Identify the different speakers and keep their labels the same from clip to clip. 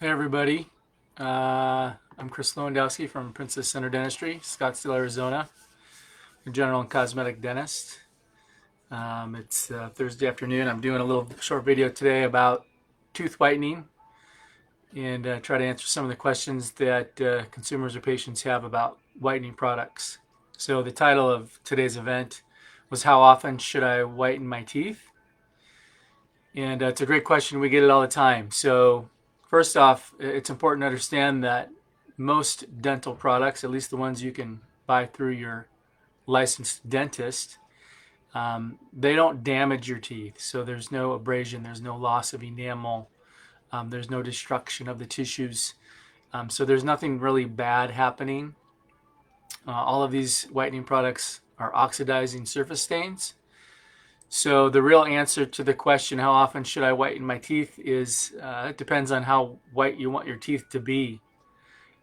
Speaker 1: Hey everybody, I'm Chris Lewandowski from Princess Center Dentistry, Scottsdale, Arizona. I'm a general and cosmetic dentist. It's Thursday afternoon. I'm doing a little short video today about tooth whitening and try to answer some of the questions that consumers or patients have about whitening products. So the title of today's event was "How often should I whiten my teeth?" And it's a great question. We get it all the time. So first off, it's important to understand that most dental products, at least the ones you can buy through your licensed dentist, they don't damage your teeth. So there's no abrasion, there's no loss of enamel, there's no destruction of the tissues. So there's nothing really bad happening. All of these whitening products are oxidizing surface stains. So the real answer to the question, how often should I whiten my teeth, is it depends on how white you want your teeth to be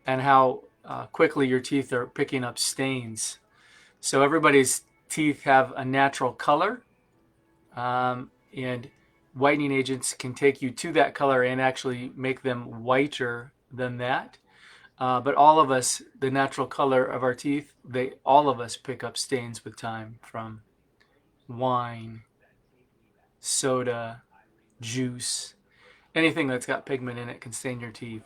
Speaker 1: and how quickly your teeth are picking up stains. So everybody's teeth have a natural color, and whitening agents can take you to that color and actually make them whiter than that. But all of us, the natural color of our teeth, all of us pick up stains with time from wine, soda, juice, anything that's got pigment in it can stain your teeth.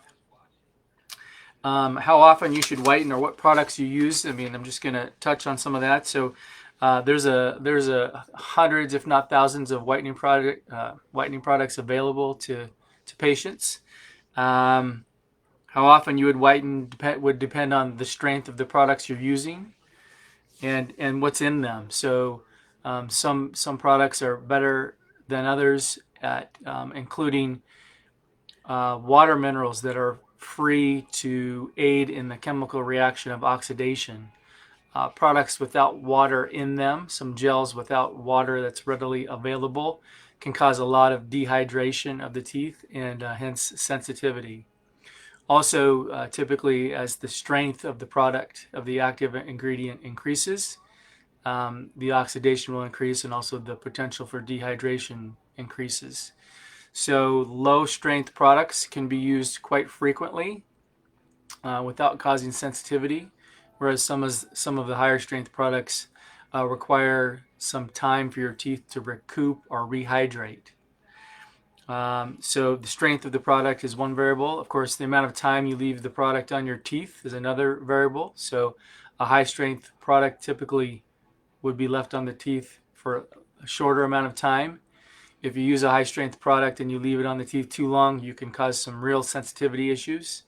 Speaker 1: How often you should whiten or what products you use. I mean, I'm just going to touch on some of that. So there's a hundreds, if not thousands, of whitening products available to patients. How often you would whiten would depend on the strength of the products you're using and what's in them. So some products are better than others at including water minerals that are free to aid in the chemical reaction of oxidation. Products without water in them, some gels without water that's readily available, can cause a lot of dehydration of the teeth and hence sensitivity. Also, typically as the strength of the product, of the active ingredient increases, the oxidation will increase and also the potential for dehydration increases. So low strength products can be used quite frequently without causing sensitivity, whereas some of the higher strength products require some time for your teeth to recoup or rehydrate. So the strength of the product is one variable. Of course, the amount of time you leave the product on your teeth is another variable. So a high strength product typically would be left on the teeth for a shorter amount of time. If you use a high strength product and you leave it on the teeth too long, you can cause some real sensitivity issues.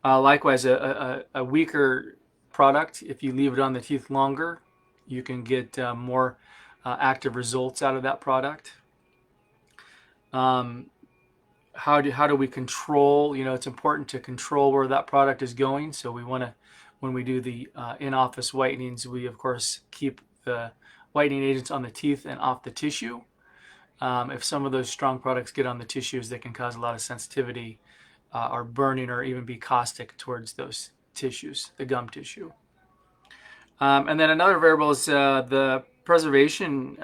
Speaker 1: Likewise, a weaker product, if you leave it on the teeth longer, you can get more active results out of that product. How do we control? It's important to control where that product is going. So we want to, when we do the in-office whitenings, we of course keep the whitening agents on the teeth and off the tissue. If some of those strong products get on the tissues, they can cause a lot of sensitivity or burning or even be caustic towards those tissues, the gum tissue. And then another variable is the preservation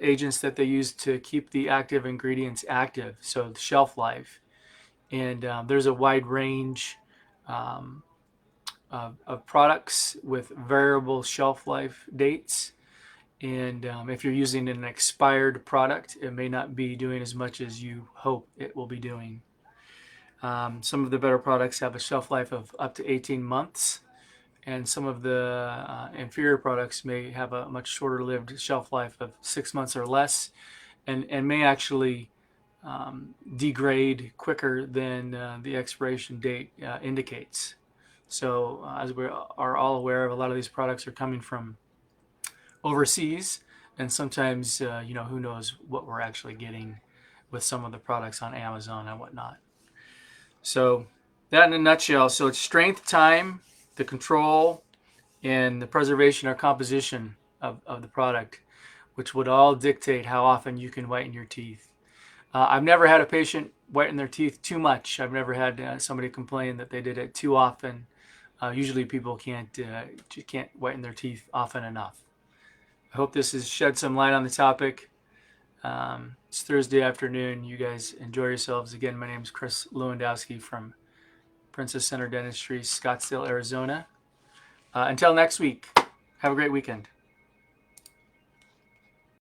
Speaker 1: agents that they use to keep the active ingredients active, so the shelf life. And there's a wide range of products with variable shelf life dates. And if you're using an expired product, it may not be doing as much as you hope it will be doing. Some of the better products have a shelf life of up to 18 months, and some of the inferior products may have a much shorter lived shelf life of 6 months or less, and may actually degrade quicker than the expiration date indicates. So as we are all aware of, a lot of these products are coming from overseas, and sometimes who knows what we're actually getting with some of the products on Amazon and whatnot. So that in a nutshell. So it's strength, time, the control, and the preservation or composition of the product, which would all dictate how often you can whiten your teeth. I've never had a patient whiten their teeth too much. I've never had somebody complain that they did it too often. Usually people can't whiten their teeth often enough. I hope this has shed some light on the topic. It's Thursday afternoon. You guys enjoy yourselves. Again, my name is Chris Lewandowski from Princess Center Dentistry, Scottsdale, Arizona. Until next week, have a great weekend.